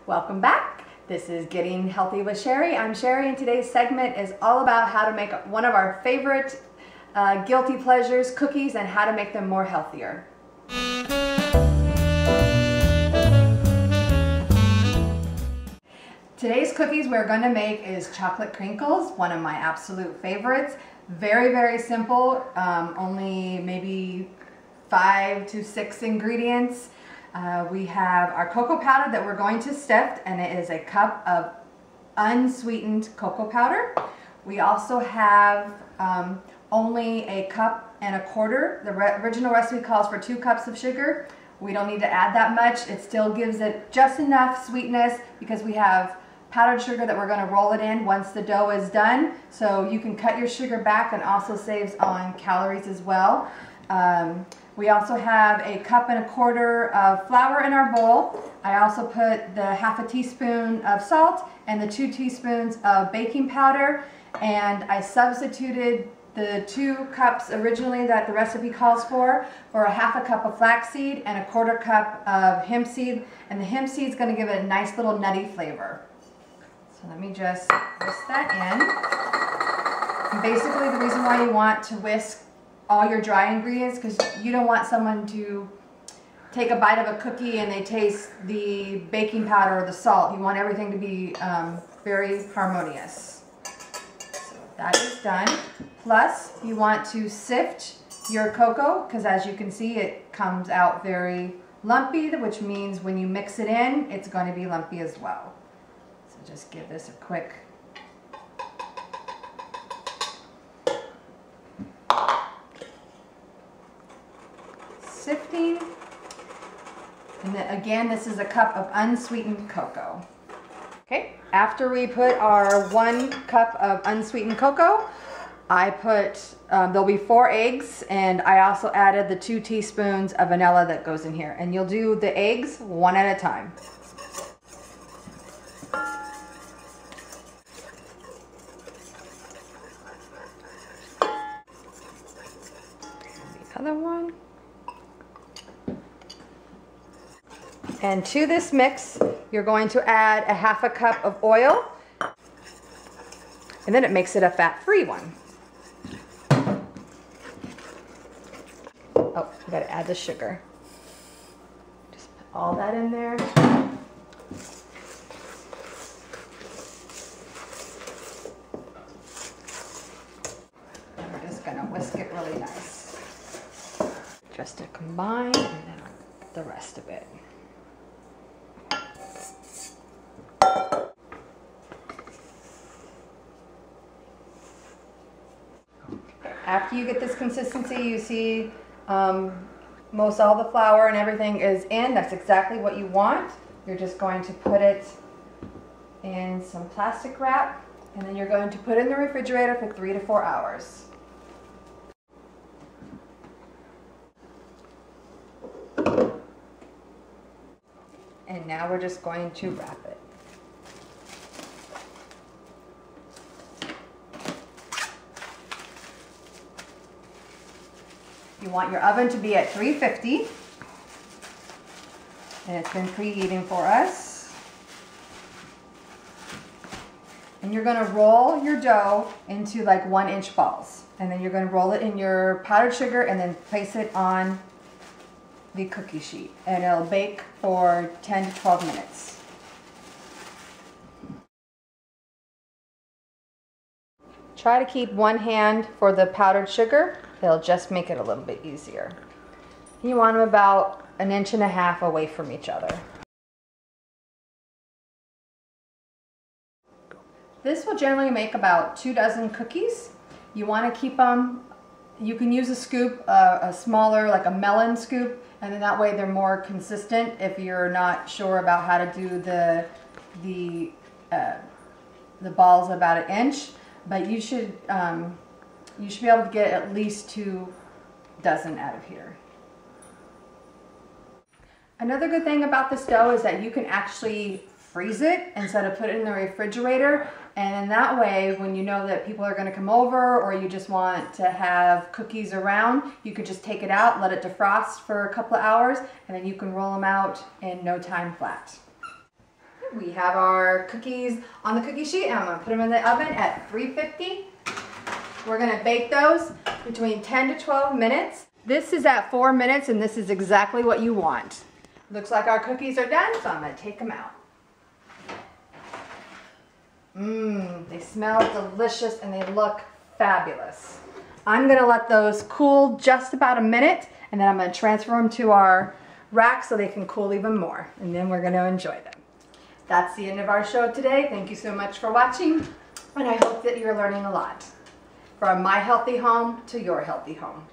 Welcome back. This is Getting Healthy with Sherry. I'm Sherry, and today's segment is all about how to make one of our favorite guilty pleasures, cookies, and how to make them more healthier. Today's cookies we're going to make is chocolate crinkles, one of my absolute favorites. Very, very simple, only maybe 5 to 6 ingredients. We have our cocoa powder that we're going to sift, and it is a cup of unsweetened cocoa powder. We also have only a cup and a quarter. The original recipe calls for 2 cups of sugar. We don't need to add that much. It still gives it just enough sweetness because we have powdered sugar that we're going to roll it in once the dough is done. So you can cut your sugar back, and also saves on calories as well. We also have a cup and a quarter of flour in our bowl. I also put the ½ teaspoon of salt and the 2 teaspoons of baking powder, and I substituted the 2 cups originally that the recipe calls for a ½ cup of flaxseed and a ¼ cup of hemp seed, and the hemp seed is going to give it a nice little nutty flavor. So let me just whisk that in. And basically the reason why you want to whisk all your dry ingredients, because you don't want someone to take a bite of a cookie and they taste the baking powder or the salt. You want everything to be very harmonious. So that is done. Plus, you want to sift your cocoa, because as you can see, it comes out very lumpy, which means when you mix it in, it's going to be lumpy as well. So just give this a quick sifting. And then again, this is a cup of unsweetened cocoa. Okay, after we put our 1 cup of unsweetened cocoa, I put, there'll be 4 eggs, and I also added the 2 teaspoons of vanilla that goes in here. And you'll do the eggs one at a time. The other one. And to this mix, you're going to add a ½ cup of oil, and then it makes it a fat-free one. Oh, we gotta add the sugar. Just put all that in there. And we're just gonna whisk it really nice. Just to combine, and then the rest of it. After you get this consistency, you see most all the flour and everything is in. That's exactly what you want. You're just going to put it in some plastic wrap, and then you're going to put it in the refrigerator for 3 to 4 hours. And now we're just going to wrap it. You want your oven to be at 350, and it's been preheating for us. And you're going to roll your dough into like 1-inch balls, and then you're going to roll it in your powdered sugar and then place it on the cookie sheet, and it'll bake for 10 to 12 minutes. Try to keep one hand for the powdered sugar. It'll just make it a little bit easier. You want them about 1.5 inches away from each other. This will generally make about 2 dozen cookies. You want to keep them, you can use a scoop, a smaller, like a melon scoop, and then that way they're more consistent if you're not sure about how to do the balls about 1 inch. But you should be able to get at least 2 dozen out of here. Another good thing about this dough is that you can actually freeze it instead of put it in the refrigerator, and that way when you know that people are going to come over, or you just want to have cookies around, you could just take it out, let it defrost for a couple of hours, and then you can roll them out in no time flat. We have our cookies on the cookie sheet, and I'm gonna put them in the oven at 350. We're gonna bake those between 10 to 12 minutes. This is at 4 minutes, and this is exactly what you want. Looks like our cookies are done, so I'm gonna take them out. They smell delicious and they look fabulous. I'm gonna let those cool just about a minute, and then I'm gonna transfer them to our rack so they can cool even more, and then we're gonna enjoy them. That's the end of our show today. Thank you so much for watching, and I hope that you're learning a lot. From my healthy home to your healthy home.